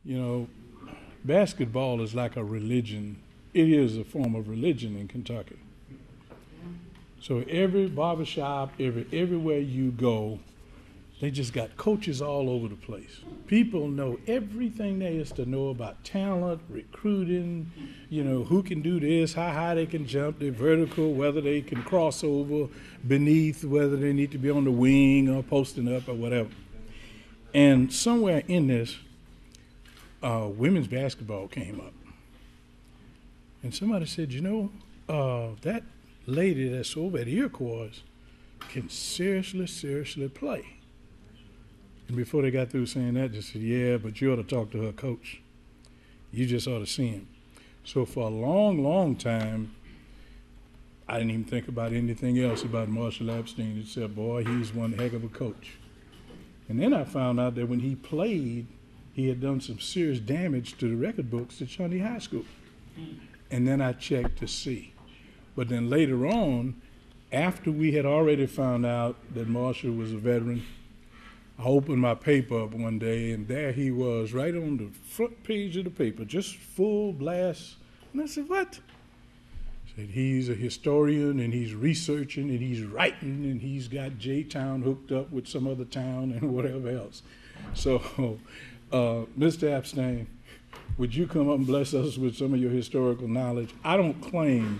You know, basketball is like a religion. It is a form of religion in Kentucky. So every barbershop, everywhere you go, they just got coaches all over the place. People know everything there is to know about talent, recruiting, you know, who can do this, how high they can jump, their vertical, whether they can cross over beneath, whether they need to be on the wing or posting up or whatever. And somewhere in this, women's basketball came up. And somebody said, you know, that lady that's over at Iroquois can seriously play. And before they got through saying that, they said, yeah, but you ought to talk to her coach. You just ought to see him. So for a long time, I didn't even think about anything else about Marshall Abstein except, boy, he's one heck of a coach. And then I found out that when he played, he had done some serious damage to the record books at Shawnee High School. And then I checked to see. But then later on, after we had already found out that Marshall was a veteran, I opened my paper up one day, and there he was right on the front page of the paper, just full blast. And I said, what? He said, he's a historian, and he's researching, and he's writing, and he's got J-Town hooked up with some other town and whatever else. So, Mr. Abstein, would you come up and bless us with some of your historical knowledge? I don't claim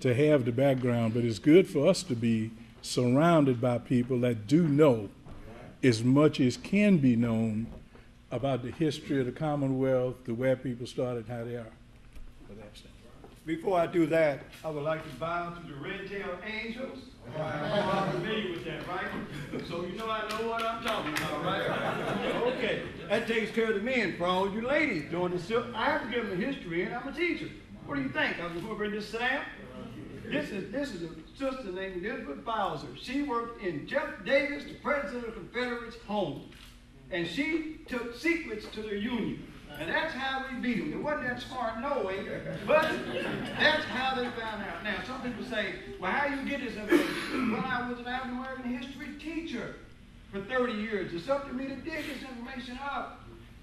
to have the background, but it's good for us to be surrounded by people that do know as much as can be known about the history of the Commonwealth, the where people started, how they are. Before I do that, I would like to bow to the red-tailed angels. I'm familiar with that, right? So you know I know what I'm talking about, right? Okay, that takes care of the men. For all you ladies doing this, I have to give them a history, and I'm a teacher. What do you think? I was going to this Sam. This is a sister named Elizabeth Bowser. She worked in Jeff Davis, the president of the Confederates' home. And she took secrets to the Union. And that's how we beat them. It wasn't that smart, no way, but that's how they found out. Now, some people say, well, how do you get this information? Well, I was an African American history teacher for 30 years. It's up to me to dig this information up.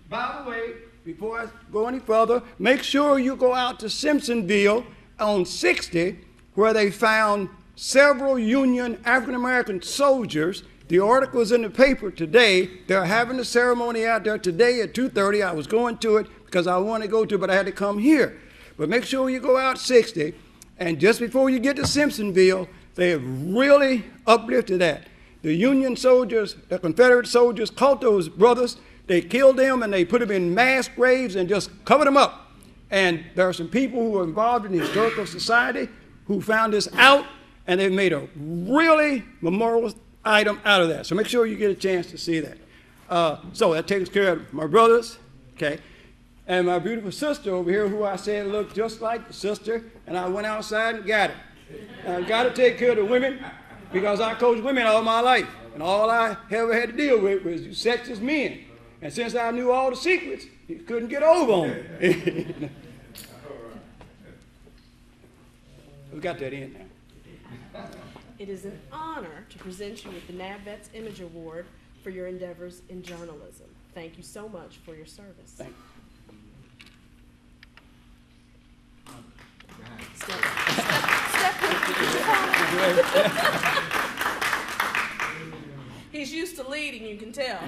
By the way, before I go any further, make sure you go out to Simpsonville on 60, where they found several Union African-American soldiers. The article is in the paper today. They're having a ceremony out there today at 2:30. I was going to it because I wanted to go to it, but I had to come here. But make sure you go out 60, and just before you get to Simpsonville, they have really uplifted that. The Union soldiers, the Confederate soldiers, caught those brothers. They killed them, and they put them in mass graves and just covered them up. And there are some people who are involved in the Historical Society who found this out, and they've made a really memorial item out of that. So make sure you get a chance to see that. So that takes care of my brothers, okay? And my beautiful sister over here, who I said looked just like the sister, and I went outside and got it. And I've got to take care of the women because I coached women all my life, and all I ever had to deal with was sexist men. And since I knew all the secrets, you couldn't get over on me. We got that in now. It is an honor to present you with the NABVETS Image Award for your endeavors in journalism. Thank you so much for your service. Thank you. He's used to leading, you can tell.